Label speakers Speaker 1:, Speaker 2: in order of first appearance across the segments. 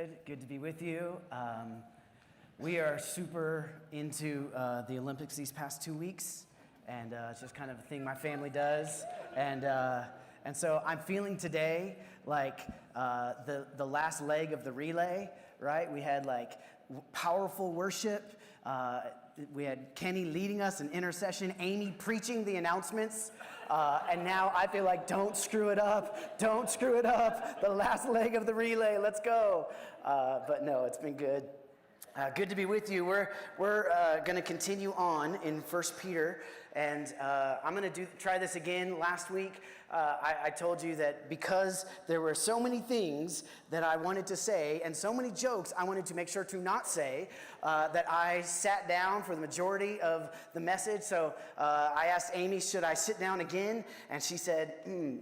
Speaker 1: good. Good to be with you. We are super into the Olympics these past 2 weeks, and it's just kind of a thing my family does. And so I'm feeling today like the last leg of the relay, right? We had like powerful worship. We had Kenny leading us in intercession, Amy preaching the announcements, and now I feel like don't screw it up, don't screw it up, the last leg of the relay, let's go. But no, it's been good. Good to be with you. We're going to continue on in 1 Peter, and I'm going to try this again. Last week, I told you that because there were so many things that I wanted to say and so many jokes I wanted to make sure to not say, that I sat down for the majority of the message. So I asked Amy, should I sit down again? And she said,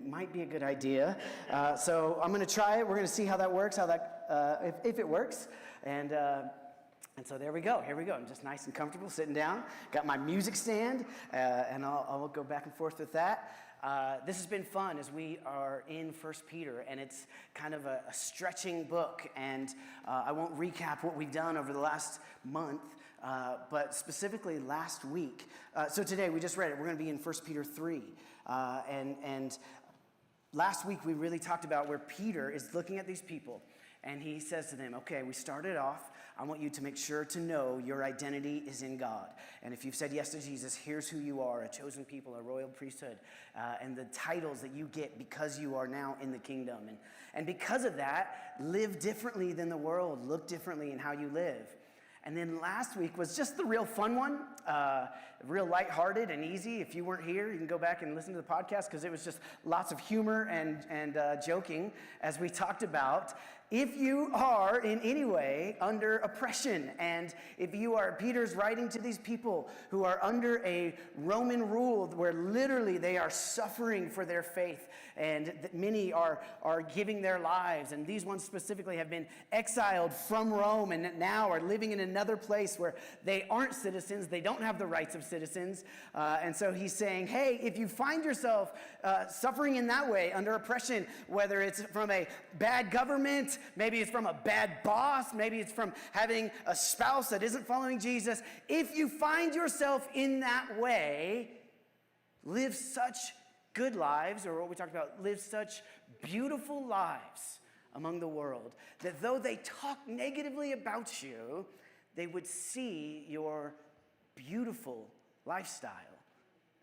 Speaker 1: might be a good idea. So I'm going to try it. We're going to see how that works, if it works. And so there we go. Here we go. I'm just nice and comfortable sitting down. Got my music stand, and I'll go back and forth with that. This has been fun as we are in 1 Peter, and it's kind of a stretching book. And I won't recap what we've done over the last month, but specifically last week. So today we just read it. We're going to be in 1 Peter 3. And last week we really talked about where Peter is looking at these people. And he says to them, okay, we started off, I want you to make sure to know your identity is in God. And if you've said yes to Jesus, here's who you are, a chosen people, a royal priesthood, and the titles that you get because you are now in the kingdom. And because of that, live differently than the world, look differently in how you live. And then last week was just the real fun one, real lighthearted and easy. If you weren't here, you can go back and listen to the podcast because it was just lots of humor and joking as we talked about. If you are in any way under oppression, and if you are, Peter's writing to these people who are under a Roman rule where literally they are suffering for their faith, and many are giving their lives, and these ones specifically have been exiled from Rome and now are living in another place where they aren't citizens, they don't have the rights of citizens, and so he's saying, hey, if you find yourself suffering in that way under oppression, whether it's from a bad government, maybe it's from a bad boss, maybe it's from having a spouse that isn't following Jesus. If you find yourself in that way, live such good lives, or what we talked about, live such beautiful lives among the world, that though they talk negatively about you, they would see your beautiful lifestyle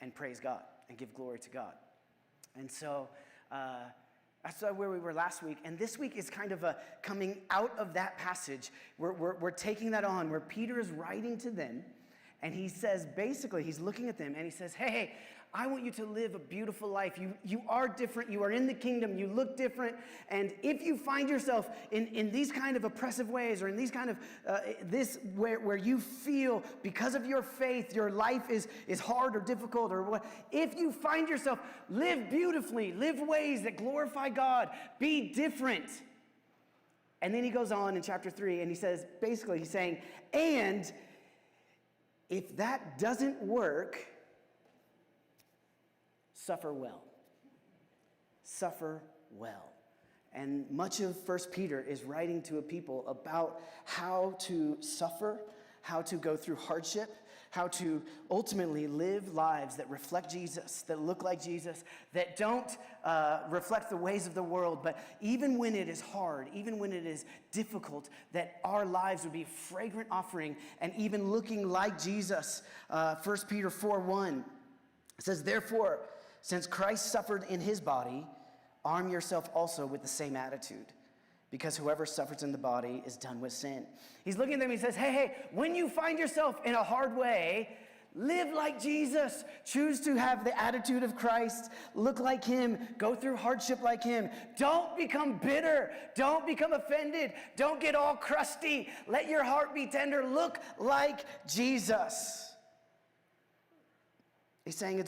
Speaker 1: and praise God and give glory to God. And so, that's where we were last week. And this week is kind of a coming out of that passage. We're taking that on where Peter is writing to them. And he says, basically, he's looking at them and he says, hey, I want you to live a beautiful life. You are different. You are in the kingdom. You look different. And if you find yourself in these kind of oppressive ways, or in these kind of, where you feel because of your faith, your life is hard or difficult or what, if you find yourself, live beautifully, live ways that glorify God, be different. And then he goes on in chapter 3 and he says, basically he's saying, and if that doesn't work, suffer well. Suffer well. And much of 1 Peter is writing to a people about how to suffer, how to go through hardship, how to ultimately live lives that reflect Jesus, that look like Jesus, that don't reflect the ways of the world, but even when it is hard, even when it is difficult, that our lives would be a fragrant offering and even looking like Jesus. 1 Peter 4:1 says, therefore, since Christ suffered in his body, arm yourself also with the same attitude. Because whoever suffers in the body is done with sin. He's looking at them, he says, hey, when you find yourself in a hard way, live like Jesus. Choose to have the attitude of Christ. Look like him. Go through hardship like him. Don't become bitter. Don't become offended. Don't get all crusty. Let your heart be tender. Look like Jesus. He's saying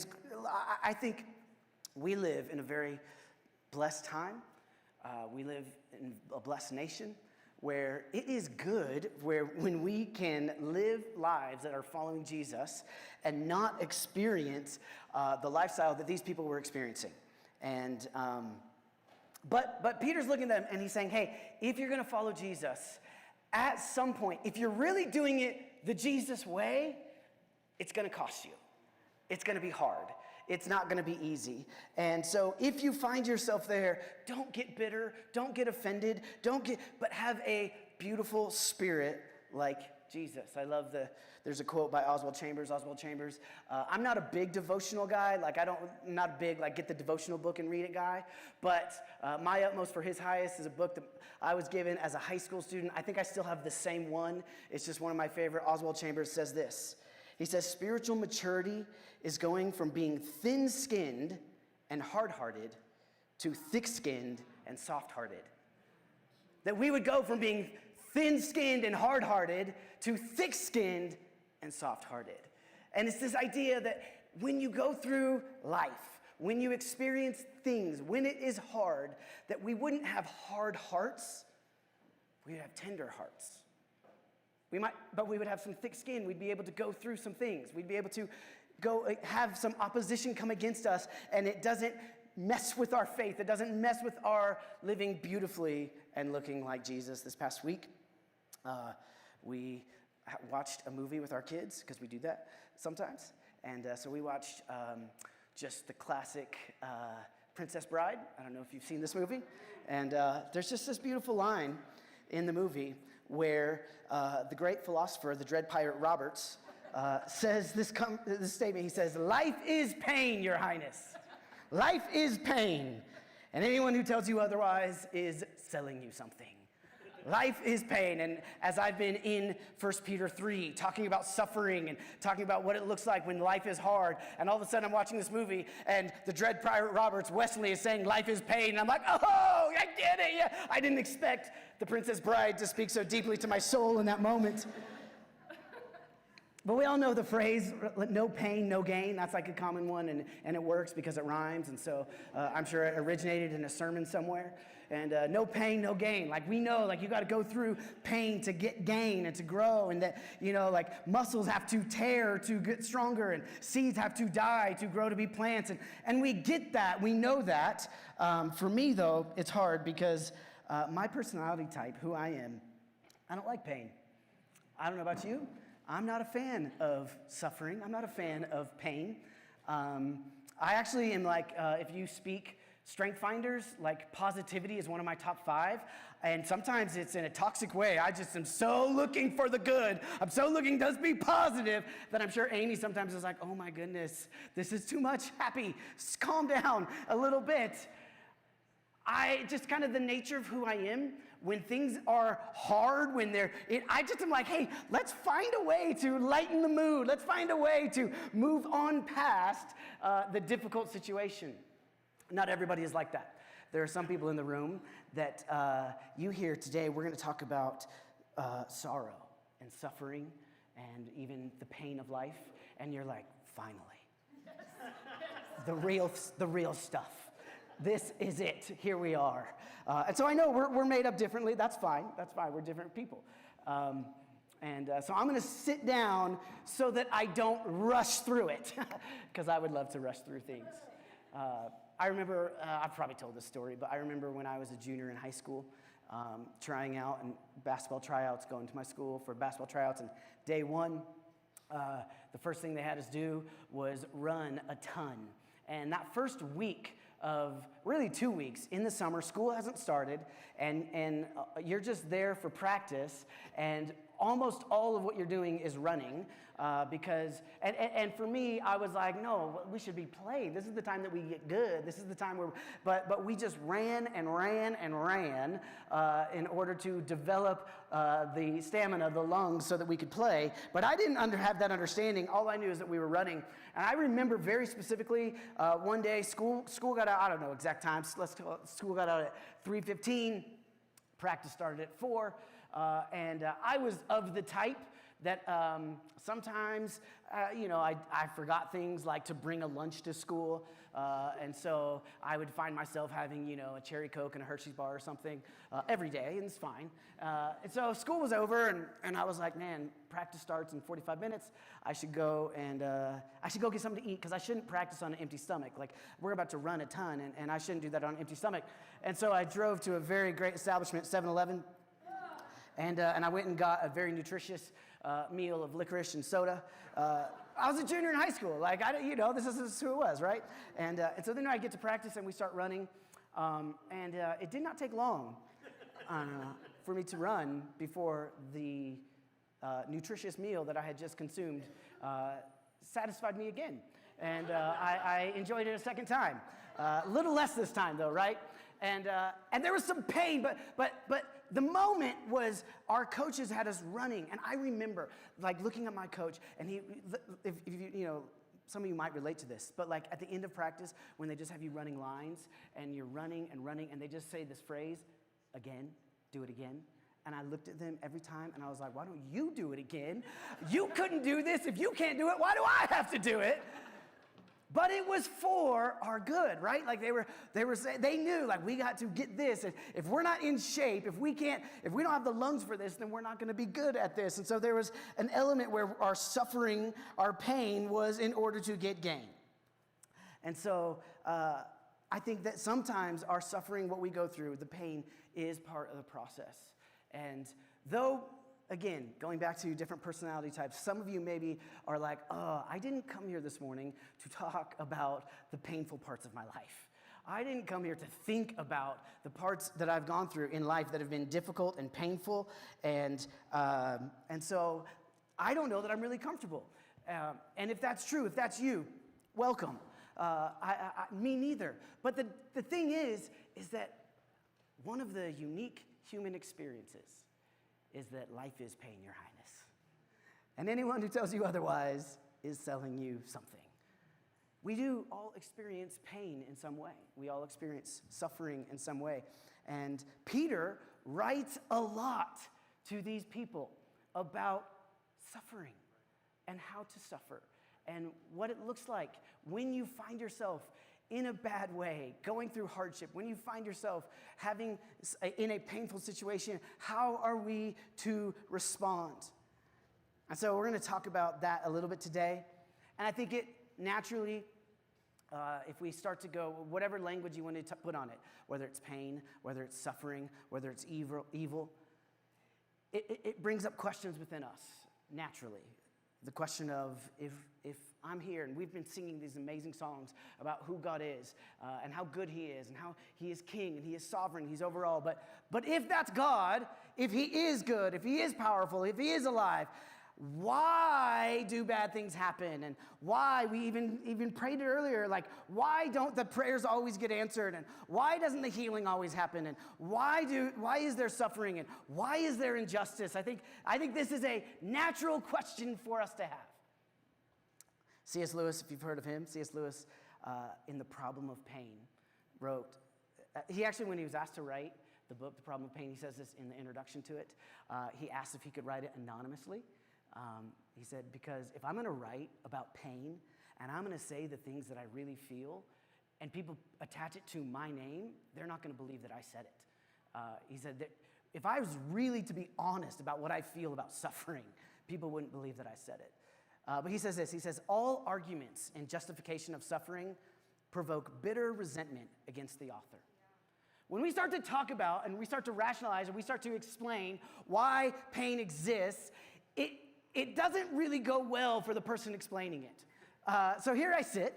Speaker 1: I think we live in a very blessed time. We live in a blessed nation where it is good when we can live lives that are following Jesus and not experience the lifestyle that these people were experiencing. And But Peter's looking at them and he's saying, hey, if you're going to follow Jesus, at some point, if you're really doing it the Jesus way, it's going to cost you. It's going to be hard. It's not going to be easy. And so if you find yourself there, don't get bitter, don't get offended, but have a beautiful spirit like Jesus. I love there's a quote by Oswald Chambers. I'm not a big devotional guy. I'm not a big, get the devotional book and read it guy. But My Utmost for His Highest is a book that I was given as a high school student. I think I still have the same one. It's just one of my favorite. Oswald Chambers says this. He says, spiritual maturity is going from being thin-skinned and hard-hearted to thick-skinned and soft-hearted. That we would go from being thin-skinned and hard-hearted to thick-skinned and soft-hearted. And it's this idea that when you go through life, when you experience things, when it is hard, that we wouldn't have hard hearts, we would have tender hearts. But we would have some thick skin. We'd be able to go through some things. We'd be able to have some opposition come against us, and it doesn't mess with our faith. It doesn't mess with our living beautifully and looking like Jesus. This past week, we watched a movie with our kids, because we do that sometimes. And so we watched just the classic Princess Bride. I don't know if you've seen this movie. And there's just this beautiful line in the movie where the great philosopher, the Dread Pirate Roberts, says this statement. He says, "Life is pain, Your Highness. Life is pain. And anyone who tells you otherwise is selling you something." Life is pain. And as I've been in 1 Peter 3, talking about suffering and talking about what it looks like when life is hard, and all of a sudden I'm watching this movie, and the Dread Pirate Roberts, Wesley, is saying life is pain. And I'm like, oh, I get it. Yeah. I didn't expect the Princess Bride to speak so deeply to my soul in that moment. But we all know the phrase, no pain, no gain. That's like a common one, and it works because it rhymes. And so I'm sure it originated in a sermon somewhere. And no pain, no gain. We know, you got to go through pain to get gain and to grow. And that, muscles have to tear to get stronger. And seeds have to die to grow to be plants. And we get that. We know that. For me, though, it's hard because my personality type, who I am, I don't like pain. I don't know about you. I'm not a fan of suffering. I'm not a fan of pain. I actually am if you speak Strength Finders, positivity is one of my top 5. And sometimes it's in a toxic way. I just am so looking for the good. I'm so looking to be positive that I'm sure Amy sometimes is like, oh my goodness, this is too much happy. Calm down a little bit. I just kind of the nature of who I am. When things are hard, I just am like, hey, let's find a way to lighten the mood. Let's find a way to move on past the difficult situation. Not everybody is like that. There are some people in the room that you hear today. We're going to talk about sorrow and suffering and even the pain of life. And you're like, finally, the real stuff. This is it. Here we are. And so I know we're made up differently. That's fine. We're different people. And so I'm going to sit down so that I don't rush through it, because I would love to rush through things. I remember, I've probably told this story, but I remember when I was a junior in high school, trying out and basketball tryouts, going to my school for basketball tryouts. And day one, the first thing they had us do was run a ton. And that first week of really 2 weeks in the summer, school hasn't started, and you're just there for practice, and almost all of what you're doing is running, because for me, I was like, no, we should be playing. This is the time that we get good. This is the time where, but we just ran and ran and ran in order to develop the stamina, the lungs, so that we could play. But I didn't have that understanding. All I knew is that we were running. And I remember very specifically one day school got out. I don't know exact times. School got out at 3:15. Practice started at 4. And I was of the type that sometimes, I forgot things like to bring a lunch to school. And so I would find myself having, a cherry Coke and a Hershey's bar or something every day, and it's fine. And so school was over, and I was like, man, practice starts in 45 minutes. I should go get something to eat, because I shouldn't practice on an empty stomach. Like, we're about to run a ton, and I shouldn't do that on an empty stomach. And so I drove to a very great establishment, 7-Eleven, and I went and got a very nutritious meal of licorice and soda. I was a junior in high school. Like, this is who it was, right? And so then I get to practice, and we start running. And it did not take long for me to run before the nutritious meal that I had just consumed satisfied me again. And I enjoyed it a second time. A little less this time, though, right? And there was some pain, but the moment was our coaches had us running, and I remember like looking at my coach, and if some of you might relate to this, but like at the end of practice, when they just have you running lines, and you're running and running, and they just say this phrase, again, do it again. And I looked at them every time, and I was like, why don't you do it again? You couldn't do this. If you can't do it, why do I have to do it? But it was for our good, right? Like they knew, like, we got to get this. And if we're not in shape, if we don't have the lungs for this, then we're not going to be good at this. And so there was an element where our suffering, our pain was in order to get gain. And so I think that sometimes our suffering, what we go through, the pain, is part of the process. And though, again, going back to different personality types, some of you maybe are like, oh, I didn't come here this morning to talk about the painful parts of my life. I didn't come here to think about the parts that I've gone through in life that have been difficult and painful. And so I don't know that I'm really comfortable. And if that's true, if that's you, welcome. Me neither. But the thing is that one of the unique human experiences is that life is pain, Your Highness. And anyone who tells you otherwise is selling you something. We do all experience pain in some way. We all experience suffering in some way. And Peter writes a lot to these people about suffering and how to suffer and what it looks like when you find yourself in a bad way, going through hardship, when you find yourself in a painful situation, how are we to respond? And so we're going to talk about that a little bit today. And I think it naturally, if we start to go, whatever language you want to put on it, whether it's pain, whether it's suffering, whether it's evil, it brings up questions within us, naturally. The question of, if I'm here, and we've been singing these amazing songs about who God is, and how good he is, and how he is king, and he is sovereign, he's over all. But if that's God, if he is good, if he is powerful, if he is alive, why do bad things happen? And why, we even prayed it earlier, like, why don't the prayers always get answered? And why doesn't the healing always happen? And why is there suffering? And why is there injustice? I think this is a natural question for us to have. C.S. Lewis, if you've heard of him, C.S. Lewis, in The Problem of Pain, wrote, he actually, when he was asked to write the book, The Problem of Pain, he says this in the introduction to it, he asked if he could write it anonymously. He said, because if I'm going to write about pain, and I'm going to say the things that I really feel, and people attach it to my name, they're not going to believe that I said it. He said that if I was really to be honest about what I feel about suffering, people wouldn't believe that I said it. But he says this, he says, all arguments in justification of suffering provoke bitter resentment against the author. When we start to talk about, and we start to rationalize, and we start to explain why pain exists, it doesn't really go well for the person explaining it. So here I sit,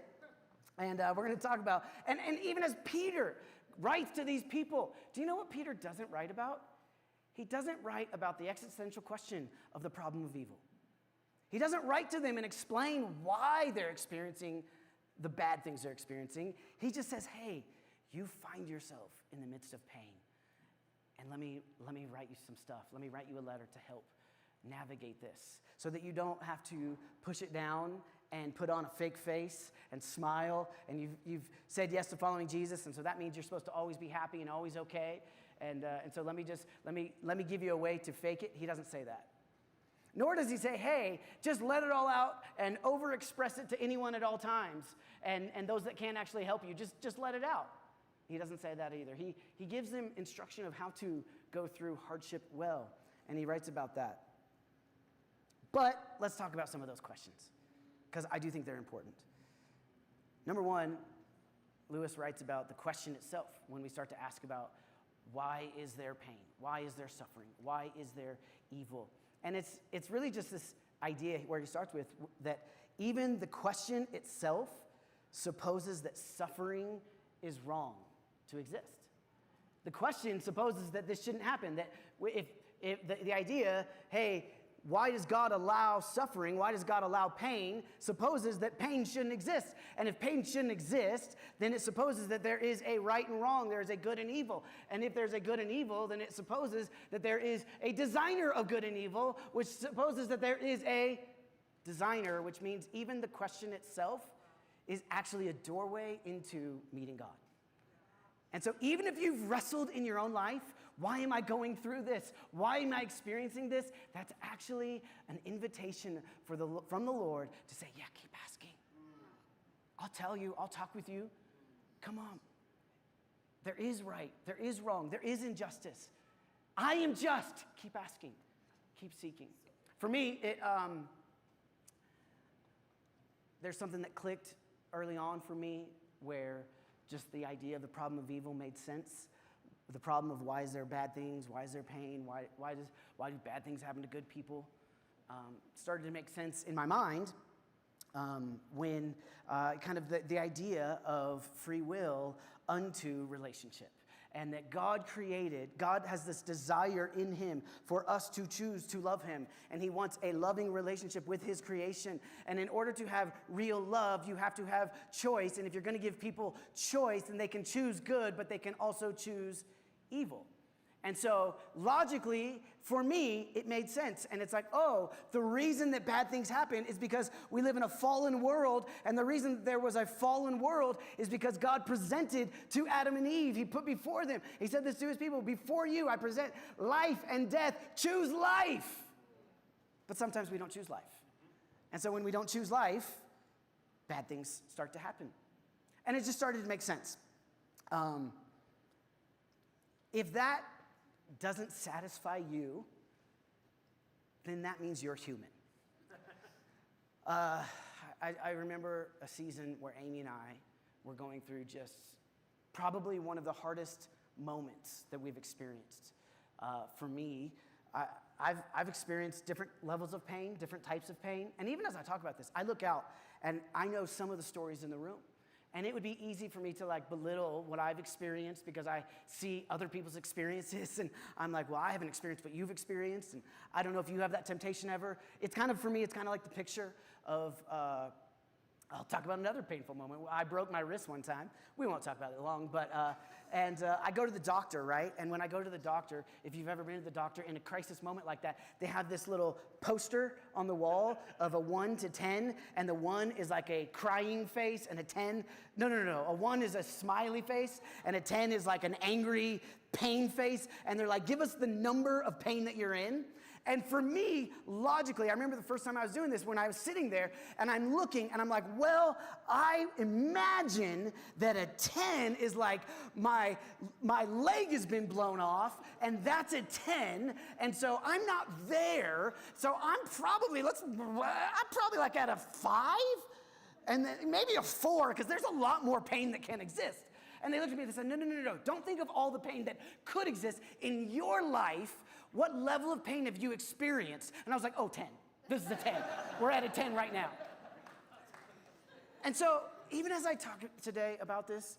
Speaker 1: and we're going to talk about, and even as Peter writes to these people, do you know what Peter doesn't write about? He doesn't write about the existential question of the problem of evil. He doesn't write to them and explain why they're experiencing the bad things they're experiencing. He just says, hey, you find yourself in the midst of pain, and let me write you some stuff. Let me write you a letter to help navigate this so that you don't have to push it down and put on a fake face and smile, and you've said yes to following Jesus, and so that means you're supposed to always be happy and always okay, and so let me give you a way to fake it. He doesn't say that. Nor does he say, hey, just let it all out and overexpress it to anyone at all times. And those that can't actually help you, just let it out. He doesn't say that either. He gives them instruction of how to go through hardship well. And he writes about that. But let's talk about some of those questions, because I do think they're important. Number one, Lewis writes about the question itself when we start to ask about why is there pain? Why is there suffering? Why is there evil? And it's really just this idea where he starts with that even the question itself supposes that suffering is wrong to exist. The question supposes that this shouldn't happen, that if the idea, hey, why does God allow suffering? Why does God allow pain? Supposes that pain shouldn't exist. And if pain shouldn't exist, then it supposes that there is a right and wrong. There is a good and evil. And if there's a good and evil, then it supposes that there is a designer of good and evil, which supposes that there is a designer, which means even the question itself is actually a doorway into meeting God. And so even if you've wrestled in your own life, why am I going through this? Why am I experiencing this? That's actually an invitation from the Lord to say, yeah, keep asking. I'll tell you, I'll talk with you. Come on. There is right, there is wrong, there is injustice. I am just. Keep asking, keep seeking. For me, there's something that clicked early on for me where just the idea of the problem of evil made sense. The problem of why is there bad things, why is there pain, why do bad things happen to good people, started to make sense in my mind when kind of the idea of free will unto relationship. And that God has this desire in him for us to choose to love him. And he wants a loving relationship with his creation. And in order to have real love, you have to have choice. And if you're going to give people choice, then they can choose good, but they can also choose evil. And so logically, for me, it made sense. And it's like, oh, the reason that bad things happen is because we live in a fallen world. And the reason there was a fallen world is because God presented to Adam and Eve. He put before them, he said this to his people, before you, I present life and death. Choose life. But sometimes we don't choose life. And so when we don't choose life, bad things start to happen. And it just started to make sense. If that doesn't satisfy you, then that means you're human. I remember a season where Amy and I were going through just probably one of the hardest moments that we've experienced. For me, I've experienced different levels of pain, different types of pain. And even as I talk about this, I look out and I know some of the stories in the room. And it would be easy for me to belittle what I've experienced because I see other people's experiences and I'm like, well, I haven't experienced what you've experienced. And I don't know if you have that temptation ever. It's kind of, for me, it's kind of like the picture of, I'll talk about another painful moment. I broke my wrist one time. We won't talk about it long, but, I go to the doctor, right? And when I go to the doctor, if you've ever been to the doctor in a crisis moment like that, they have this little poster on the wall of a 1 to 10, and the 1 is like a crying face, and a 10, no. A 1 is a smiley face, and a 10 is like an angry pain face, and they're like, give us the number of pain that you're in. And for me, logically, I remember the first time I was doing this when I was sitting there and I'm looking and I'm like, well, I imagine that a 10 is like my leg has been blown off and that's a 10. And so I'm not there. So I'm probably like at a 5 and then maybe a 4 because there's a lot more pain that can exist. And they looked at me and they said, no. Don't think of all the pain that could exist in your life. What level of pain have you experienced? And I was like, 10. This is a 10. We're at a 10 right now. And so even as I talk today about this,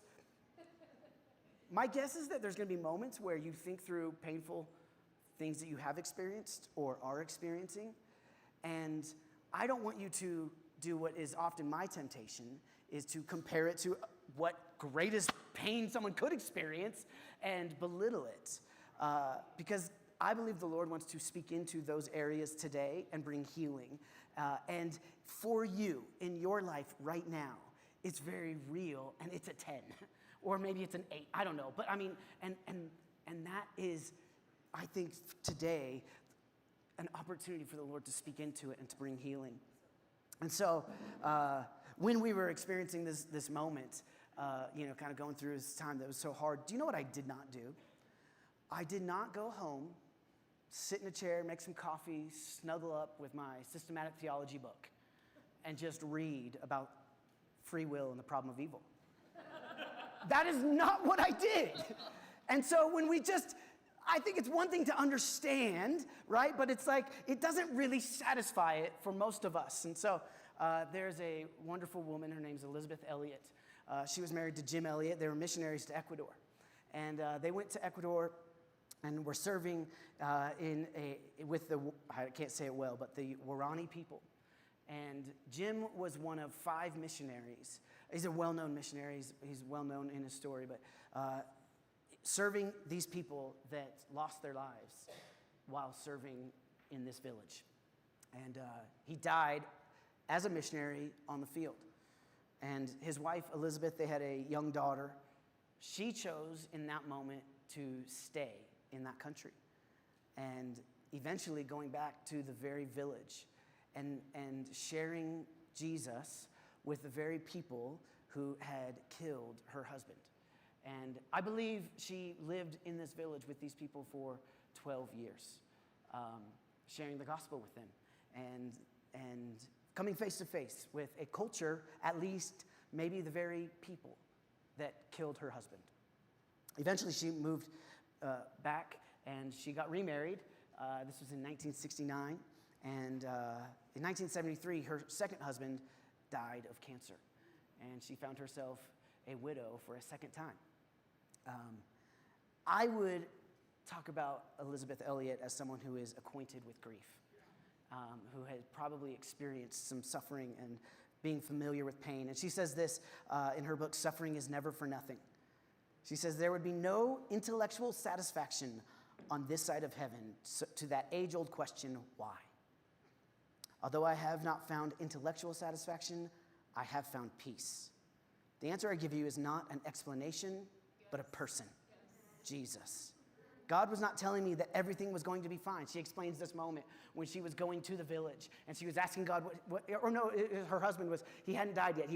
Speaker 1: my guess is that there's going to be moments where you think through painful things that you have experienced or are experiencing. And I don't want you to do what is often my temptation, is to compare it to what greatest pain someone could experience and belittle it. Because I believe the Lord wants to speak into those areas today and bring healing. And for you, in your life right now, it's very real and it's a 10. Or maybe it's an 8, I don't know. But I mean, and that is, I think today, an opportunity for the Lord to speak into it and to bring healing. And so when we were experiencing this moment, kind of going through this time that was so hard, do you know what I did not do? I did not go home, sit in a chair, make some coffee, snuggle up with my systematic theology book, and just read about free will and the problem of evil. That is not what I did. And so I think it's one thing to understand, right? But it's like, it doesn't really satisfy it for most of us. And so there's a wonderful woman, her name's Elizabeth Elliot. She was married to Jim Elliot. They were missionaries to Ecuador. And they went to Ecuador and were serving with the, I can't say it well, but the Warani people. And Jim was one of 5 missionaries. He's a well-known missionary. He's well-known in his story, but serving these people that lost their lives while serving in this village. And he died as a missionary on the field. And his wife, Elizabeth, they had a young daughter. She chose in that moment to stay in that country. And eventually going back to the very village and sharing Jesus with the very people who had killed her husband. And I believe she lived in this village with these people for 12 years, sharing the gospel with them and coming face to face with a culture, at least maybe the very people that killed her husband. Eventually she moved back and she got remarried. This was in 1969. And in 1973, her second husband died of cancer. And she found herself a widow for a second time. I would talk about Elizabeth Elliot as someone who is acquainted with grief, who has probably experienced some suffering and being familiar with pain. And she says this in her book, Suffering is Never for Nothing. She says, there would be no intellectual satisfaction on this side of heaven to that age-old question, why? Although I have not found intellectual satisfaction, I have found peace. The answer I give you is not an explanation, but a person, Jesus. God was not telling me that everything was going to be fine. She explains this moment when she was going to the village and she was asking God her husband was, he hadn't died yet.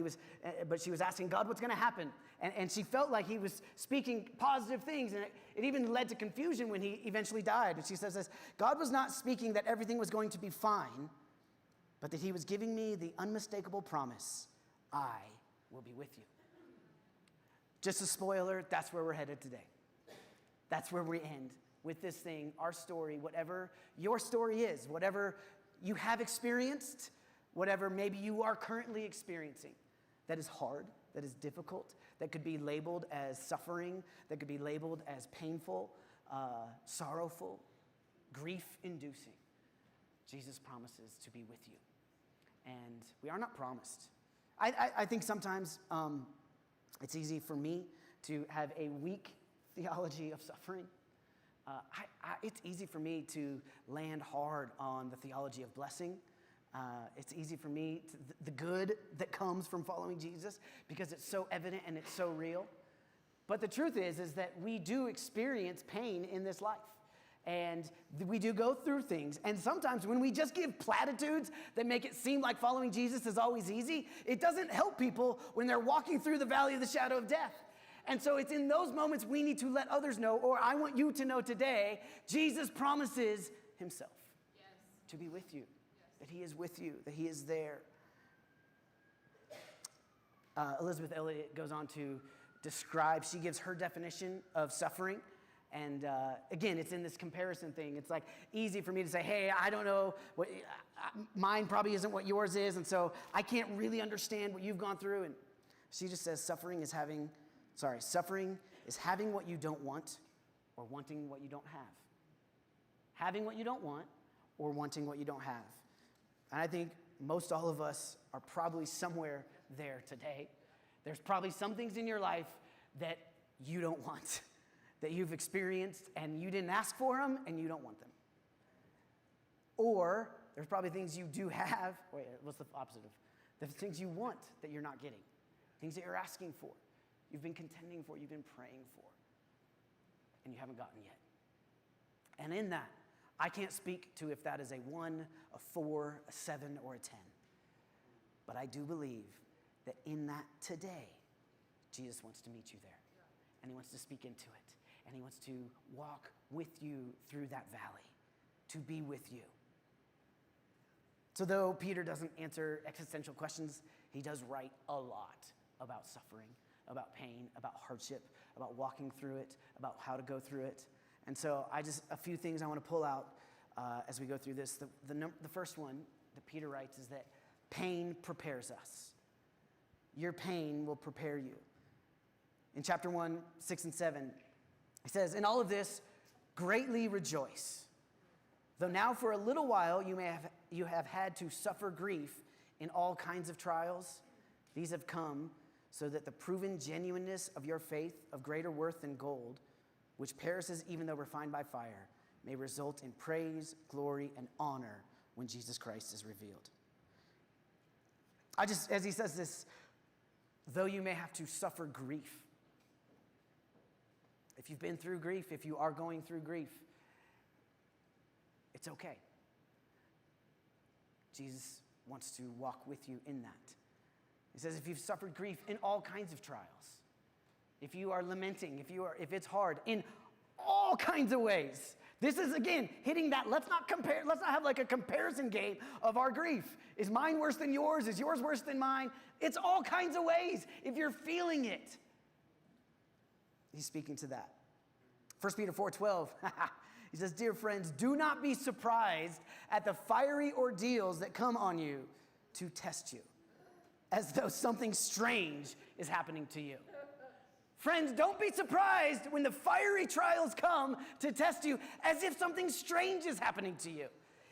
Speaker 1: But she was asking God, what's going to happen? And she felt like he was speaking positive things. And it even led to confusion when he eventually died. And she says this, God was not speaking that everything was going to be fine, but that he was giving me the unmistakable promise, I will be with you. Just a spoiler, that's where we're headed today. That's where we end with this thing, our story, whatever your story is, whatever you have experienced, whatever maybe you are currently experiencing that is hard, that is difficult, that could be labeled as suffering, that could be labeled as painful, sorrowful, grief-inducing. Jesus promises to be with you. And we are not promised. I think sometimes it's easy for me to have a weak theology of suffering. It's easy for me to land hard on the theology of blessing. It's easy for me, the good that comes from following Jesus, because it's so evident and it's so real. But the truth is that we do experience pain in this life. And we do go through things. And sometimes when we just give platitudes that make it seem like following Jesus is always easy, it doesn't help people when they're walking through the valley of the shadow of death. And so it's in those moments we need to let others know, or I want you to know today, Jesus promises himself to be with you, that he is with you, that he is there. Elizabeth Elliot goes on to describe, she gives her definition of suffering. And again, it's in this comparison thing. It's like easy for me to say, hey, I don't know, mine probably isn't what yours is, and so I can't really understand what you've gone through. And she just says suffering is having what you don't want or wanting what you don't have. Having what you don't want or wanting what you don't have. And I think most all of us are probably somewhere there today. There's probably some things in your life that you don't want, that you've experienced and you didn't ask for them and you don't want them. Or there's probably things you do have, what's the opposite of? The things you want that you're not getting, things that you're asking for, you've been contending for, you've been praying for, and you haven't gotten yet. And in that, I can't speak to if that is a 1, a 4, a 7, or a 10. But I do believe that in that today, Jesus wants to meet you there. And he wants to speak into it. And he wants to walk with you through that valley, to be with you. So though Peter doesn't answer existential questions, he does write a lot about suffering, about pain, about hardship, about walking through it, about how to go through it. And so a few things I want to pull out as we go through this. The first one that Peter writes is that pain prepares us. Your pain will prepare you. In chapter 1, 6 and 7, he says, "In all of this, greatly rejoice. Though now for a little while you have had to suffer grief in all kinds of trials. These have come so that the proven genuineness of your faith, of greater worth than gold, which perishes even though refined by fire, may result in praise, glory, and honor when Jesus Christ is revealed." As he says this, though you may have to suffer grief. If you've been through grief, if you are going through grief, it's okay. Jesus wants to walk with you in that. He says if you've suffered grief in all kinds of trials, if you are lamenting, if it's hard, in all kinds of ways. This is, again, hitting that, let's not have like a comparison game of our grief. Is mine worse than yours? Is yours worse than mine? It's all kinds of ways if you're feeling it. He's speaking to that. 1 Peter 4:12, he says, "Dear friends, do not be surprised at the fiery ordeals that come on you to test you, as though something strange is happening to you." Friends, don't be surprised when the fiery trials come to test you as if something strange is happening to you.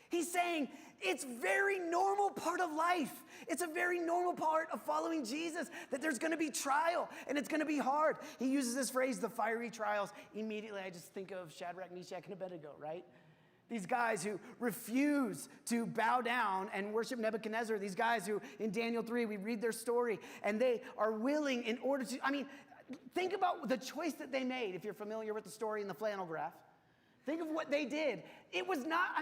Speaker 1: He's saying it's a very normal part of life. It's a very normal part of following Jesus, that there's going to be trial and it's going to be hard. He uses this phrase, the fiery trials. Immediately, I just think of Shadrach, Meshach, and Abednego, right? These guys who refuse to bow down and worship Nebuchadnezzar. These guys who, in Daniel 3, we read their story, and they are willing in order to, think about the choice that they made, if you're familiar with the story in the flannel graph. Think of what they did. It was not,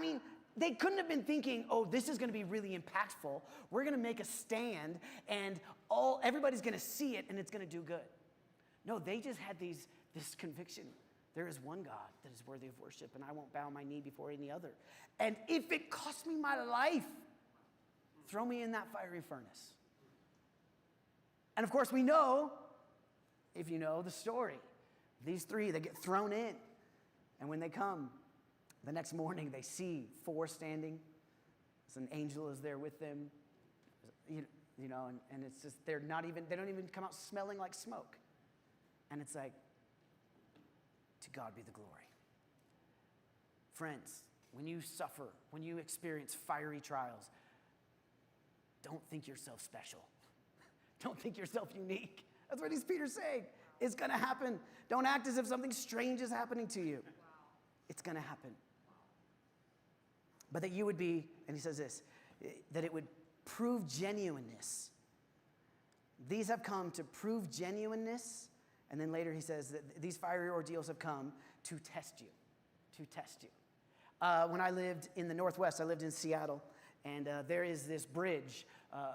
Speaker 1: they couldn't have been thinking, oh, this is going to be really impactful. We're going to make a stand, and everybody's going to see it, and it's going to do good. No, they just had this conviction. There is one God that is worthy of worship, and I won't bow my knee before any other. And if it costs me my life, throw me in that fiery furnace. And of course, we know, if you know the story, these three, they get thrown in. And when they come, the next morning, they see 4 standing. An angel is there with them, and it's just, they don't even come out smelling like smoke. And it's like, to God be the glory. Friends, when you suffer, when you experience fiery trials, don't think yourself special. Don't think yourself unique. That's what Peter's saying. It's going to happen. Don't act as if something strange is happening to you. It's going to happen. But that you would be, and he says this, that it would prove genuineness. These have come to prove genuineness. And then later he says that these fiery ordeals have come to test you, When I lived in the Northwest, I lived in Seattle, and there is this bridge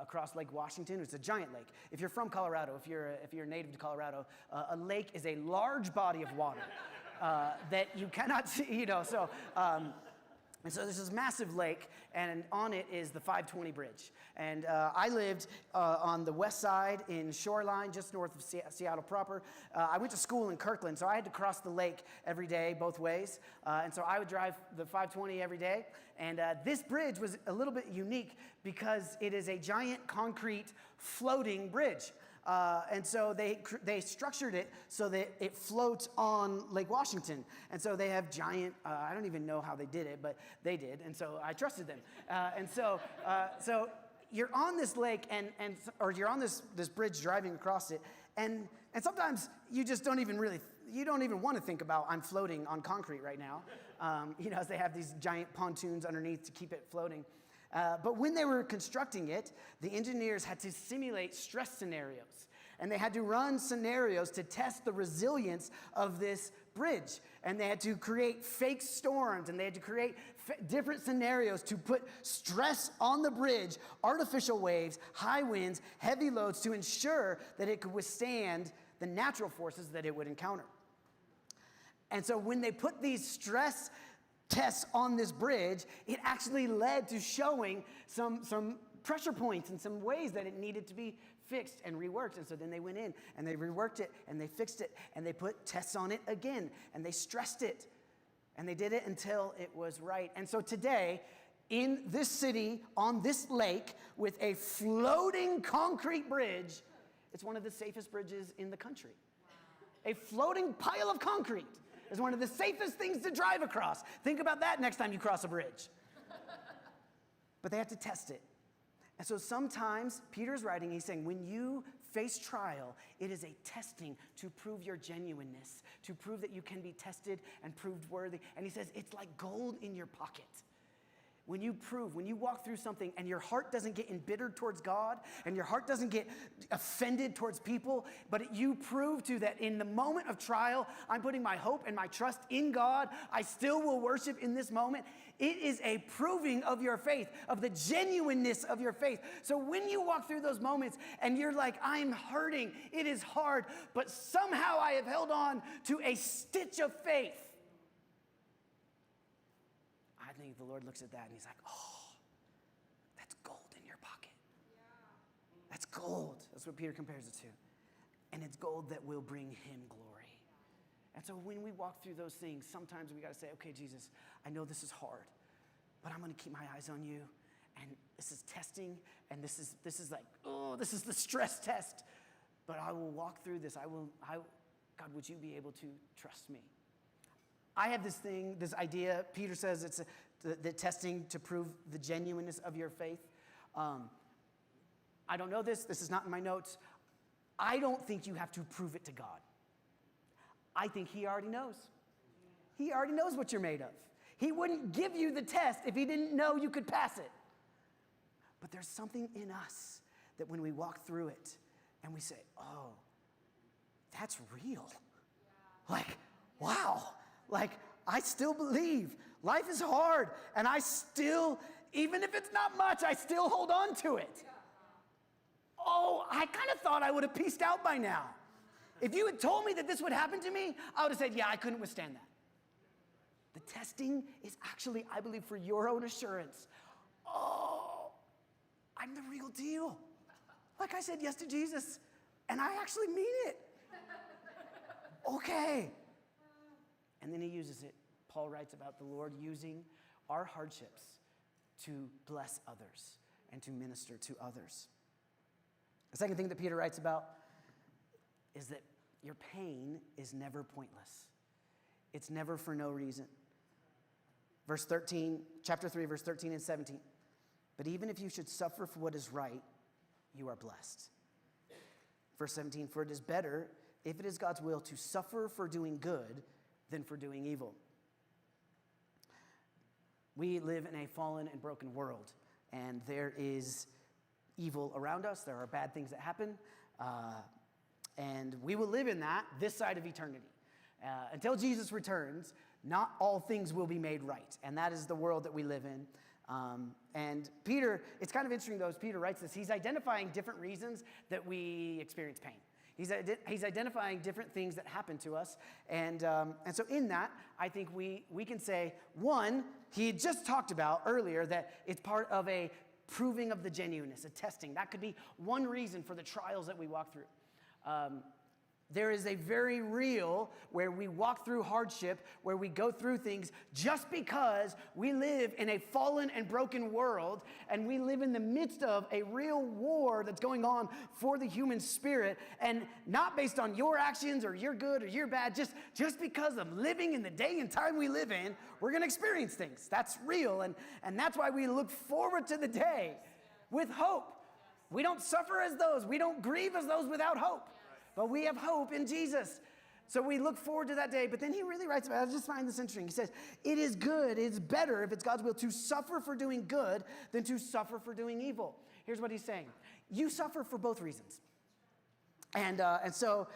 Speaker 1: across Lake Washington. It's a giant lake. If you're from Colorado, if you're native to Colorado, a lake is a large body of water that you cannot see, And so there's this massive lake, and on it is the 520 bridge. And I lived on the west side in Shoreline, just north of Seattle proper. I went to school in Kirkland, so I had to cross the lake every day, both ways. And so I would drive the 520 every day. And this bridge was a little bit unique because it is a giant concrete floating bridge. And so they structured it so that it floats on Lake Washington. And so they have giant, I don't even know how they did it, but they did. And so I trusted them. So you're on this lake or you're on this bridge driving across it. And sometimes you just don't even want to think about, I'm floating on concrete right now. As they have these giant pontoons underneath to keep it floating. But when they were constructing it, the engineers had to simulate stress scenarios. And they had to run scenarios to test the resilience of this bridge, and they had to create fake storms, and they had to create different scenarios to put stress on the bridge, artificial waves, high winds, heavy loads, to ensure that it could withstand the natural forces that it would encounter. And so when they put these stress tests on this bridge, it actually led to showing some pressure points and some ways that it needed to be fixed and reworked. And so then they went in and they reworked it and they fixed it and they put tests on it again and they stressed it and they did it until it was right. And so today, in this city, on this lake, with a floating concrete bridge, it's one of the safest bridges in the country. A floating pile of concrete is one of the safest things to drive across. Think about that next time you cross a bridge. But they had to test it. And so sometimes Peter's writing, he's saying, when you face trial, it is a testing to prove your genuineness, to prove that you can be tested and proved worthy. And he says, it's like gold in your pocket. When you walk through something and your heart doesn't get embittered towards God and your heart doesn't get offended towards people, but you prove to that in the moment of trial, I'm putting my hope and my trust in God. I still will worship in this moment. It is a proving of your faith, of the genuineness of your faith. So when you walk through those moments and you're like, I'm hurting, it is hard, but somehow I have held on to a stitch of faith. I think the Lord looks at that and he's like, oh, that's gold in your pocket. Yeah. That's gold. That's what Peter compares it to. And it's gold that will bring him glory. And so when we walk through those things, sometimes we got to say, okay, Jesus, I know this is hard, but I'm going to keep my eyes on you. And this is testing, and this is like, oh, this is the stress test. But I will walk through this. God, would you be able to trust me? I have this idea, Peter says it's the testing to prove the genuineness of your faith. I don't know this is not in my notes. I don't think you have to prove it to God. I think he already knows. He already knows what you're made of. He wouldn't give you the test if he didn't know you could pass it. But there's something in us that when we walk through it and we say, oh, that's real. Like, wow. Like, I still believe life is hard, and I still, even if it's not much, I still hold on to it. Oh, I kind of thought I would have pieced out by now. If you had told me that this would happen to me, I would have said, yeah, I couldn't withstand that. The testing is actually, I believe, for your own assurance. Oh, I'm the real deal. Like I said yes to Jesus, and I actually mean it. Okay. And then he uses it. Paul writes about the Lord using our hardships to bless others and to minister to others. The second thing that Peter writes about is that your pain is never pointless. It's never for no reason. Verse 13, chapter 3, verse 13 and 17. But even if you should suffer for what is right, you are blessed. Verse 17, for it is better, if it is God's will, to suffer for doing good than for doing evil. We live in a fallen and broken world, and there is evil around us. There are bad things that happen, and we will live in that this side of eternity. Until Jesus returns, not all things will be made right, and that is the world that we live in. And Peter, it's kind of interesting though, as Peter writes this, he's identifying different reasons that we experience pain. He's identifying different things that happen to us. And so in that, I think we can say, one, he had just talked about earlier that it's part of a proving of the genuineness, a testing. That could be one reason for the trials that we walk through. There is a very real where we walk through hardship, where we go through things just because we live in a fallen and broken world, and we live in the midst of a real war that's going on for the human spirit, and not based on your actions or your good or your bad, just because of living in the day and time we live in, we're going to experience things. That's real, and that's why we look forward to the day with hope. We don't suffer as those. We don't grieve as those without hope. But we have hope in Jesus. So we look forward to that day. But then he really writes about it. I just find this interesting. He says, it is good, it's better, if it's God's will, to suffer for doing good than to suffer for doing evil. Here's what he's saying. You suffer for both reasons. And so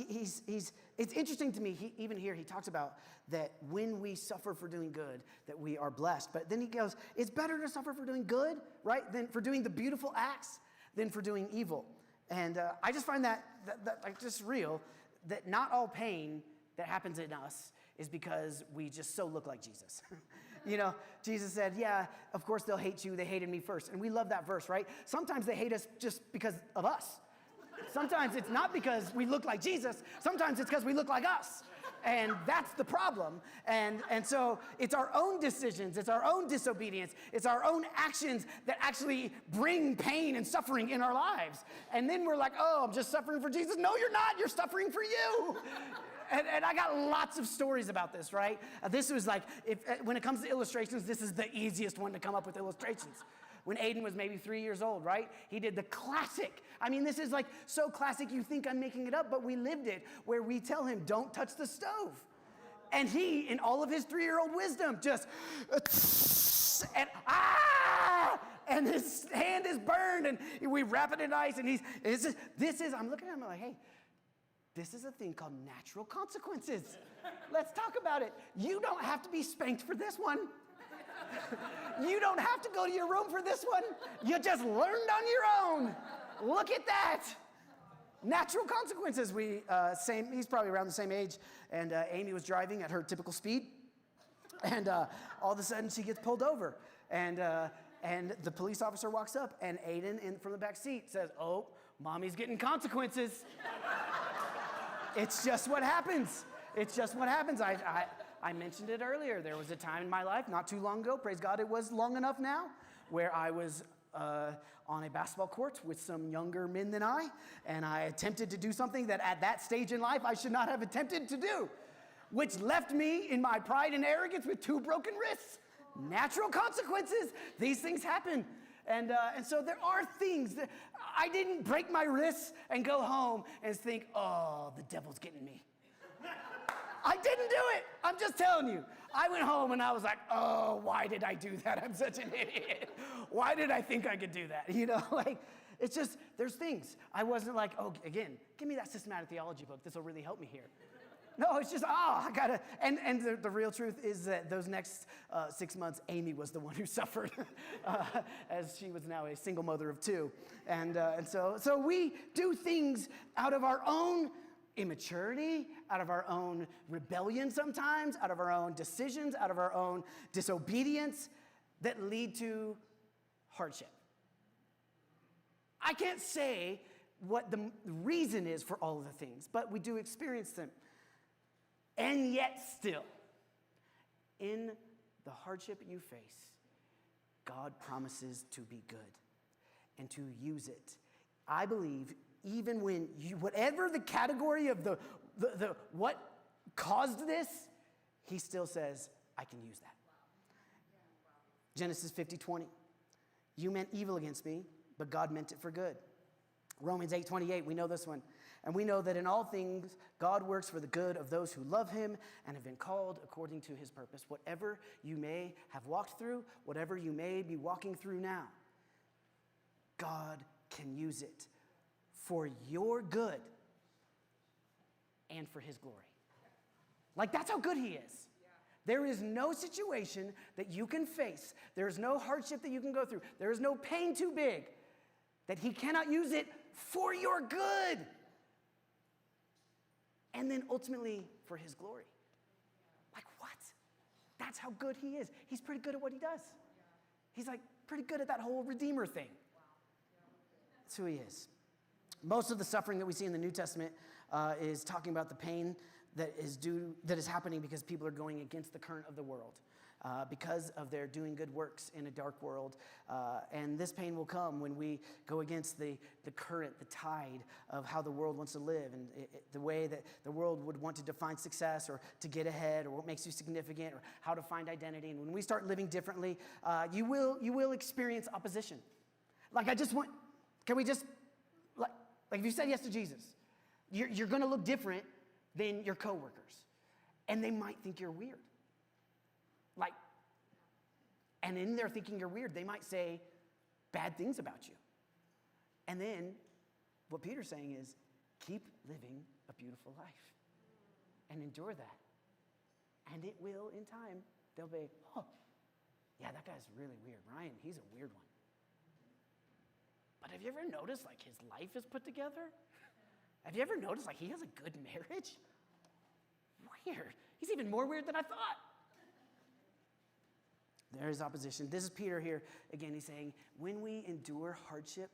Speaker 1: it's interesting to me, even here, he talks about that when we suffer for doing good, that we are blessed. But then he goes, it's better to suffer for doing good, right, than for doing the beautiful acts than for doing evil. And I just find that like just real, that not all pain that happens in us is because we just so look like Jesus. You know, Jesus said, yeah, of course they'll hate you. They hated me first. And we love that verse, right? Sometimes they hate us just because of us. Sometimes it's not because we look like Jesus. Sometimes it's because we look like us. And that's the problem. And so it's our own decisions. It's our own disobedience. It's our own actions that actually bring pain and suffering in our lives. And then we're like, oh, I'm just suffering for Jesus. No, you're not. You're suffering for you. And I got lots of stories about this, right? This was like, when it comes to illustrations, this is the easiest one to come up with illustrations. When Aiden was maybe 3 years old, right? He did the classic. I mean, this is like so classic you think I'm making it up, but we lived it, where we tell him, don't touch the stove. And he, in all of his 3-year-old wisdom, just, and his hand is burned, and we wrap it in ice, and I'm looking at him like, hey, this is a thing called natural consequences. Let's talk about it. You don't have to be spanked for this one. You don't have to go to your room for this one. You just learned on your own. Look at that. Natural consequences. He's probably around the same age, and Amy was driving at her typical speed, and all of a sudden she gets pulled over, and the police officer walks up, and Aiden from the back seat says, oh, mommy's getting consequences. It's just what happens. It's just what happens. I mentioned it earlier. There was a time in my life, not too long ago, praise God, it was long enough now, where I was on a basketball court with some younger men than I, and I attempted to do something that at that stage in life I should not have attempted to do, which left me in my pride and arrogance with 2 broken wrists. Natural consequences. These things happen. And so there are things that I didn't break my wrists and go home and think, oh, the devil's getting me. I didn't do it. I'm just telling you. I went home and I was like, oh, why did I do that? I'm such an idiot. Why did I think I could do that? You know, like, it's just, there's things. I wasn't like, oh, again, give me that systematic theology book. This will really help me here. No, it's just, I gotta, and the real truth is that those next 6 months, Amy was the one who suffered, as she was now a single mother of 2. And so we do things out of our own immaturity, out of our own rebellion sometimes, out of our own decisions, out of our own disobedience that lead to hardship. I can't say what the reason is for all of the things, but we do experience them. And yet still, in the hardship you face, God promises to be good and to use it. I believe even when whatever the category of the what caused this, he still says, I can use that. Genesis 50:20. You meant evil against me, but God meant it for good. Romans 8:28, we know this one. And we know that in all things, God works for the good of those who love him and have been called according to his purpose. Whatever you may have walked through, whatever you may be walking through now, God can use it for your good and for his glory. Like, that's how good he is. There is no situation that you can face. There is no hardship that you can go through. There is no pain too big that he cannot use it for your good. And then ultimately for his glory. Like, what? That's how good he is. He's pretty good at what he does. He's like pretty good at that whole Redeemer thing. That's who he is. Most of the suffering that we see in the New Testament is talking about the pain that is happening because people are going against the current of the world. Because of their doing good works in a dark world. And this pain will come when we go against the current, the tide of how the world wants to live and the way that the world would want to define success or to get ahead or what makes you significant or how to find identity. And when we start living differently, you will experience opposition. Like, if you said yes to Jesus, you're going to look different than your coworkers. And they might think you're weird. And in their thinking you're weird, they might say bad things about you. And then what Peter's saying is, keep living a beautiful life and endure that. And it will, in time, they'll be, oh, yeah, that guy's really weird. Ryan, he's a weird one. But have you ever noticed, like, his life is put together? Have you ever noticed, like, he has a good marriage? Weird. He's even more weird than I thought. There is opposition. This is Peter here. Again, he's saying, when we endure hardship,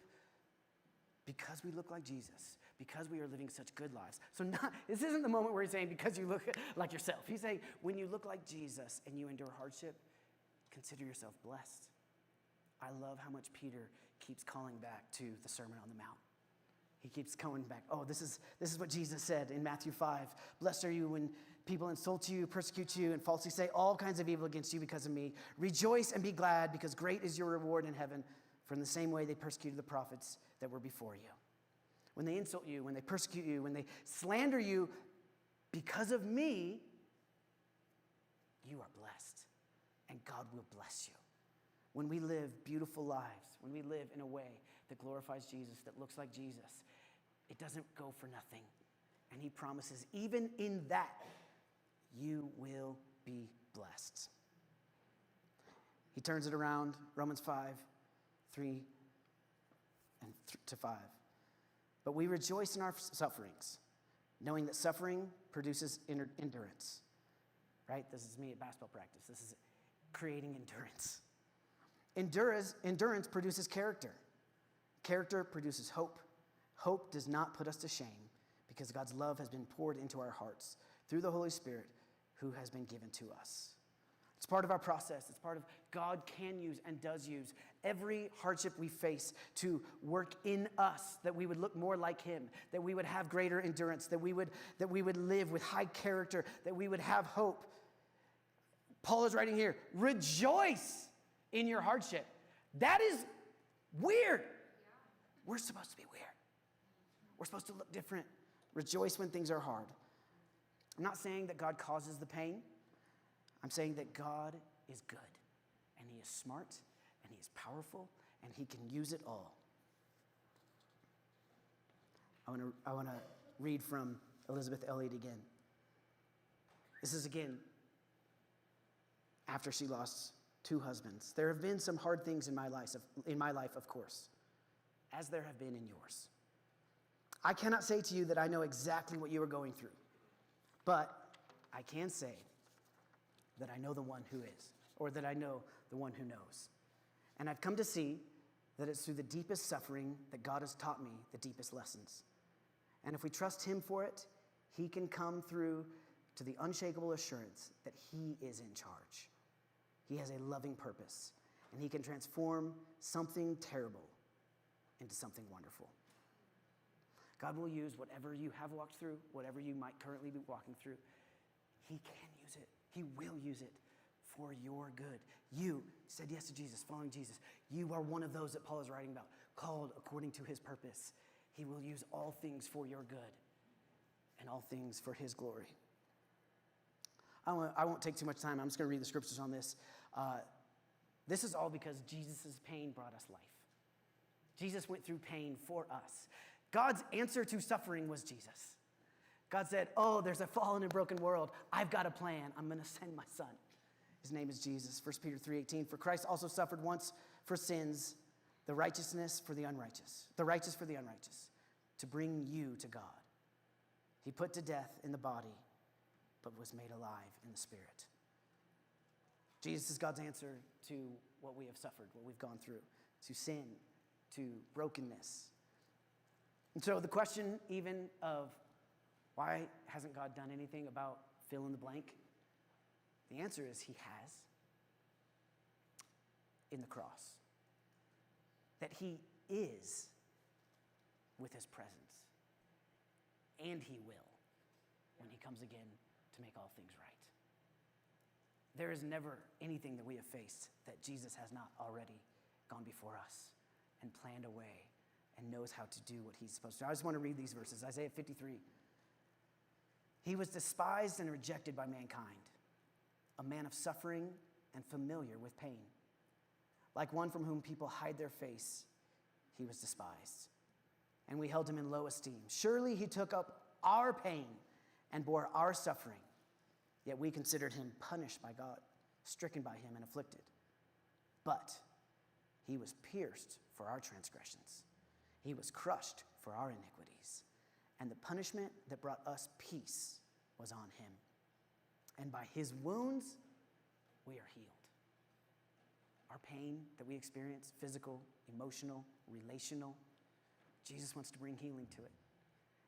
Speaker 1: because we look like Jesus, because we are living such good lives. So this isn't the moment where he's saying, because you look like yourself. He's saying, when you look like Jesus and you endure hardship, consider yourself blessed. I love how much Peter keeps calling back to the Sermon on the Mount. He keeps going back. Oh, this is what Jesus said in Matthew 5. Blessed are you when people insult you, persecute you, and falsely say all kinds of evil against you because of me. Rejoice and be glad, because great is your reward in heaven. For in the same way they persecuted the prophets that were before you. When they insult you, when they persecute you, when they slander you because of me, you are blessed, and God will bless you. When we live beautiful lives, when we live in a way that glorifies Jesus, that looks like Jesus, it doesn't go for nothing. And he promises, even in that, you will be blessed. He turns it around, Romans 5, 3 to 5. But we rejoice in our sufferings, knowing that suffering produces endurance. Right? This is me at basketball practice. This is creating endurance. Endurance produces character. Character produces hope. Hope does not put us to shame, because God's love has been poured into our hearts through the Holy Spirit who has been given to us. It's part of our process. It's part of God can use and does use every hardship we face to work in us, that we would look more like him, that we would have greater endurance, that we would live with high character, that we would have hope. Paul is writing here, rejoice in your hardship. That is weird. Yeah. We're supposed to be weird. We're supposed to look different. Rejoice when things are hard. I'm not saying that God causes the pain. I'm saying that God is good, and he is smart, and he is powerful, and he can use it all. I want to read from Elizabeth Elliot again. This is again after she lost 2 husbands. There have been some hard things in my life, of course, as there have been in yours. I cannot say to you that I know exactly what you are going through, but I can say that I know the one who is, or that I know the one who knows. And I've come to see that it's through the deepest suffering that God has taught me the deepest lessons. And if we trust him for it, he can come through to the unshakable assurance that he is in charge. He has a loving purpose, and he can transform something terrible into something wonderful. God will use whatever you have walked through, whatever you might currently be walking through. He can use it. He will use it for your good. You said yes to Jesus, following Jesus. You are one of those that Paul is writing about, called according to his purpose. He will use all things for your good and all things for his glory. I won't take too much time. I'm just going to read the scriptures on this. This is all because Jesus' pain brought us life. Jesus went through pain for us. God's answer to suffering was Jesus. God said, oh, there's a fallen and broken world. I've got a plan. I'm going to send my son. His name is Jesus. 1 Peter 3:18, for Christ also suffered once for sins, the righteous for the unrighteous, to bring you to God. He put to death in the body, but was made alive in the spirit. Jesus is God's answer to what we have suffered, what we've gone through, to sin, to brokenness. And so the question even of why hasn't God done anything about fill in the blank? The answer is he has in the cross. That he is with his presence. And he will when he comes again to make all things right. There is never anything that we have faced that Jesus has not already gone before us and planned a way and knows how to do what he's supposed to. I just want to read these verses. Isaiah 53. He was despised and rejected by mankind, a man of suffering and familiar with pain. Like one from whom people hide their face, he was despised, and we held him in low esteem. Surely he took up our pain and bore our suffering, yet we considered him punished by God, stricken by him and afflicted. But he was pierced for our transgressions. He was crushed for our iniquities. And the punishment that brought us peace was on him. And by his wounds, we are healed. Our pain that we experience, physical, emotional, relational, Jesus wants to bring healing to it.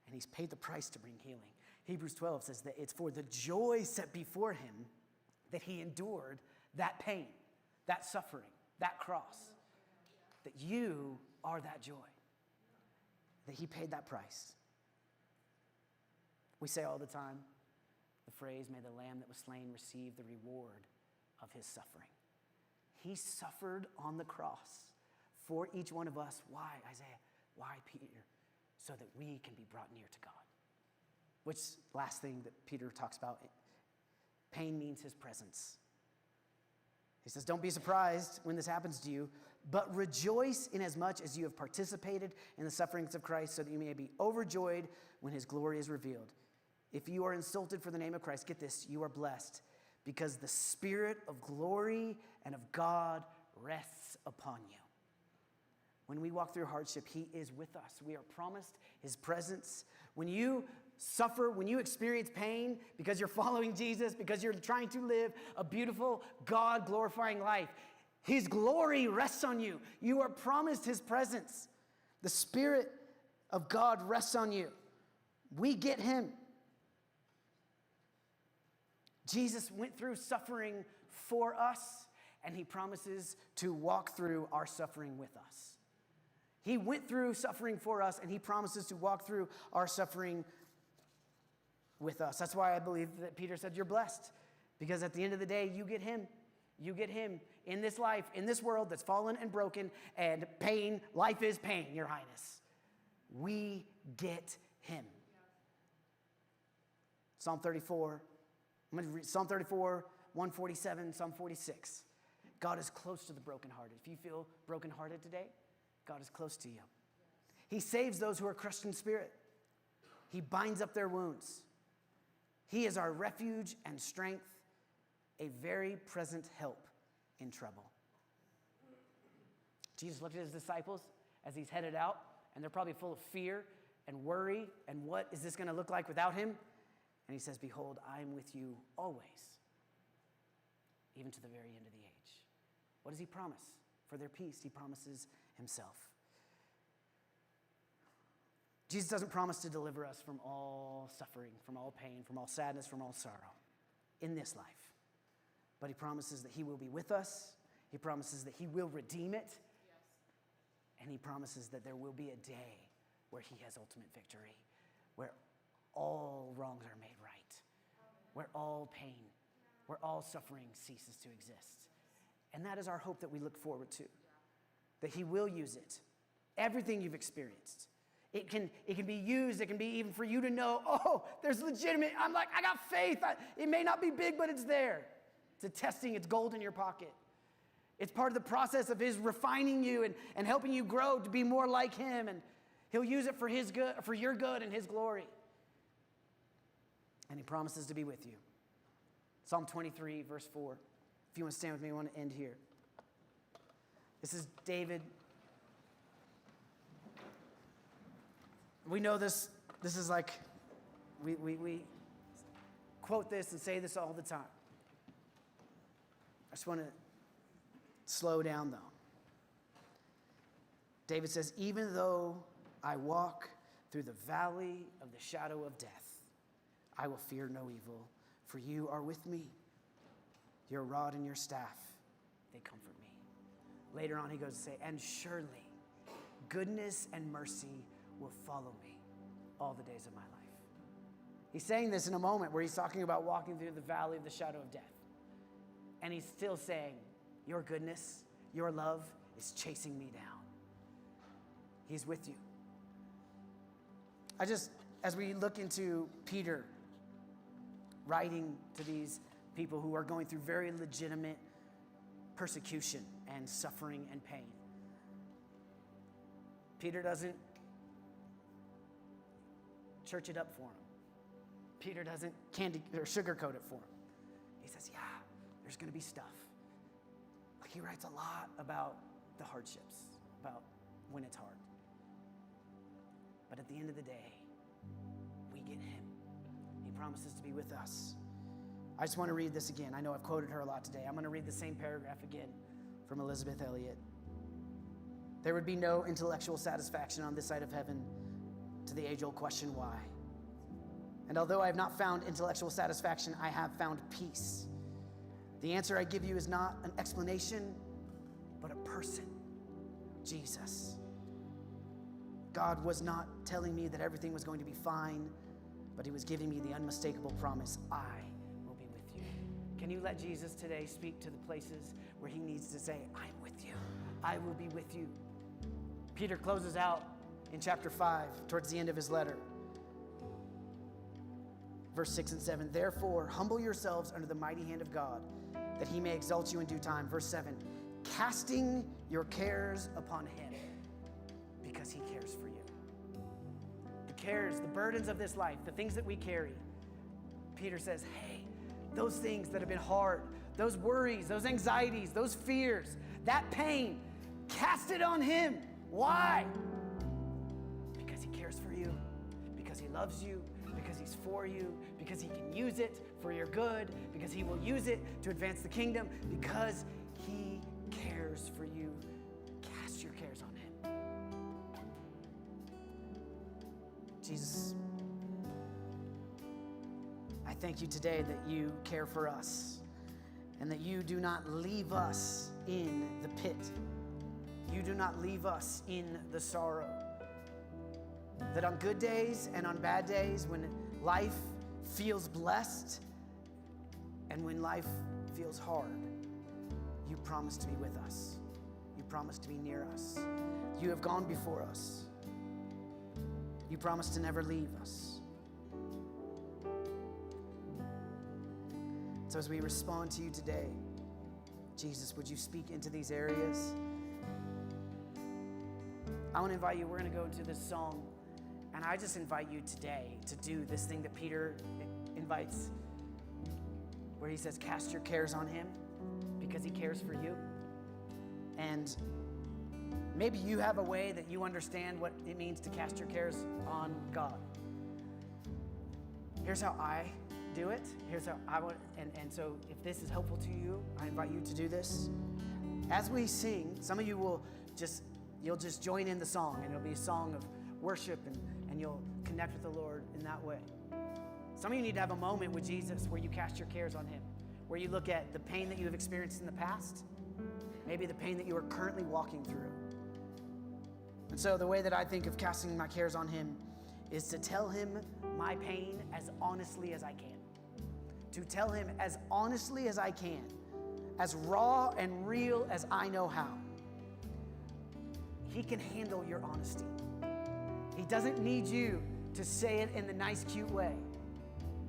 Speaker 1: And he's paid the price to bring healing. Hebrews 12 says that it's for the joy set before him that he endured that pain, that suffering, that cross. That you are that joy. That he paid that price. We say all the time the phrase, may the lamb that was slain receive the reward of his suffering. He suffered on the cross for each one of us. Why, Isaiah? Why, Peter? So that we can be brought near to God. Which, last thing that Peter talks about, pain means his presence. He says, don't be surprised when this happens to you, but rejoice inasmuch as you have participated in the sufferings of Christ, so that you may be overjoyed when his glory is revealed. If you are insulted for the name of Christ, get this, you are blessed, because the Spirit of glory and of God rests upon you. When we walk through hardship, he is with us. We are promised his presence. When you suffer, when you experience pain because you're following Jesus, because you're trying to live a beautiful, God-glorifying life, his glory rests on you. You are promised his presence. The Spirit of God rests on you. We get him. Jesus went through suffering for us, and he promises to walk through our suffering with us. He went through suffering for us, and he promises to walk through our suffering with us. That's why I believe that Peter said, you're blessed, because at the end of the day, you get him. You get him in this life, in this world that's fallen and broken, and pain. Life is pain, your highness. We get him. Psalm 34, I'm going to read Psalm 34, 147, Psalm 46. God is close to the brokenhearted. If you feel brokenhearted today, God is close to you. He saves those who are crushed in spirit. He binds up their wounds. He is our refuge and strength, a very present help in trouble. Jesus looked at his disciples as he's headed out, and they're probably full of fear and worry, and what is this going to look like without him? And he says, behold, I am with you always, even to the very end of the age. What does he promise? For their peace, he promises himself. Jesus doesn't promise to deliver us from all suffering, from all pain, from all sadness, from all sorrow in this life. But he promises that he will be with us. He promises that he will redeem it. Yes. And he promises that there will be a day where he has ultimate victory, where all wrongs are made right, where all pain, where all suffering ceases to exist. And that is our hope that we look forward to, that he will use it. Everything you've experienced, it can be used. It can be even for you to know, oh, there's legitimate, I got faith. It may not be big, but it's there. It's a testing. It's gold in your pocket. It's part of the process of his refining you and helping you grow to be more like him. And he'll use it for his good, for your good and his glory. And he promises to be with you. Psalm 23, verse 4. If you want to stand with me, I want to end here. This is David. We know this. This is like, we quote this and say this all the time. I just want to slow down, though. David says, even though I walk through the valley of the shadow of death, I will fear no evil, for you are with me. Your rod and your staff, they comfort me. Later on, he goes to say, and surely goodness and mercy will follow me all the days of my life. He's saying this in a moment where he's talking about walking through the valley of the shadow of death. And he's still saying, your goodness, your love is chasing me down. He's with you. As we look into Peter writing to these people who are going through very legitimate persecution and suffering and pain, Peter doesn't church it up for him. Peter doesn't candy or sugarcoat it for him. He says, yeah, there's going to be stuff. Like he writes a lot about the hardships, about when it's hard. But at the end of the day, we get him. He promises to be with us. I just want to read this again. I know I've quoted her a lot today. I'm going to read the same paragraph again from Elizabeth Elliot. There would be no intellectual satisfaction on this side of heaven to the age-old question, why? And although I have not found intellectual satisfaction, I have found peace. The answer I give you is not an explanation, but a person, Jesus. God was not telling me that everything was going to be fine, but he was giving me the unmistakable promise, I will be with you. Can you let Jesus today speak to the places where he needs to say, I'm with you. I will be with you. Peter closes out in chapter 5, towards the end of his letter. Verse 6 and 7, therefore, humble yourselves under the mighty hand of God, that he may exalt you in due time. Verse 7, casting your cares upon him, because he cares for you. The cares, the burdens of this life, the things that we carry. Peter says, hey, those things that have been hard, those worries, those anxieties, those fears, that pain, cast it on him. Why? Because he cares for you, because he loves you, because he's for you, because he can use it for your good, because he will use it to advance the kingdom, because he cares for you. Cast your cares on him. Jesus, I thank you today that you care for us and that you do not leave us in the pit. You do not leave us in the sorrow. That on good days and on bad days, when life feels blessed and when life feels hard, you promise to be with us. You promise to be near us. You have gone before us. You promise to never leave us. So as we respond to you today, Jesus, would you speak into these areas? I want to invite you, we're going to go into this song, and I just invite you today to do this thing that Peter invites, where he says, cast your cares on him because he cares for you. And maybe you have a way that you understand what it means to cast your cares on God. Here's how I do it. Here's how I want, and so if this is helpful to you, I invite you to do this. As we sing, some of you you'll just join in the song, and it'll be a song of worship, and you'll connect with the Lord in that way. Some of you need to have a moment with Jesus where you cast your cares on him, where you look at the pain that you have experienced in the past, maybe the pain that you are currently walking through. And so the way that I think of casting my cares on him is to tell him my pain as honestly as I can. To tell him as honestly as I can, as raw and real as I know how. He can handle your honesty. He doesn't need you to say it in the nice, cute way.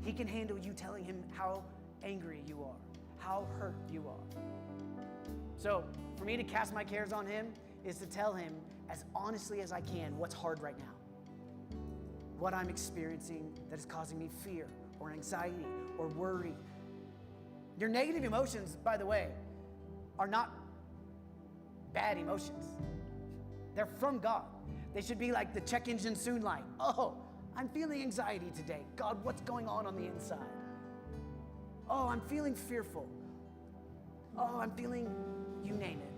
Speaker 1: He can handle you telling him how angry you are, how hurt you are. So for me to cast my cares on him is to tell him as honestly as I can what's hard right now, what I'm experiencing that is causing me fear or anxiety or worry. Your negative emotions, by the way, are not bad emotions. They're from God. They should be like the check engine soon light. Oh, I'm feeling anxiety today. God, what's going on the inside? Oh, I'm feeling fearful. Oh, I'm feeling, you name it.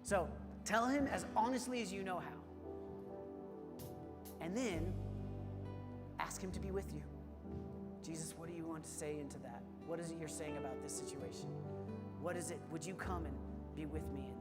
Speaker 1: So tell him as honestly as you know how. And then ask him to be with you. Jesus, what do you want to say into that? What is it you're saying about this situation? What is it? Would you come and be with me in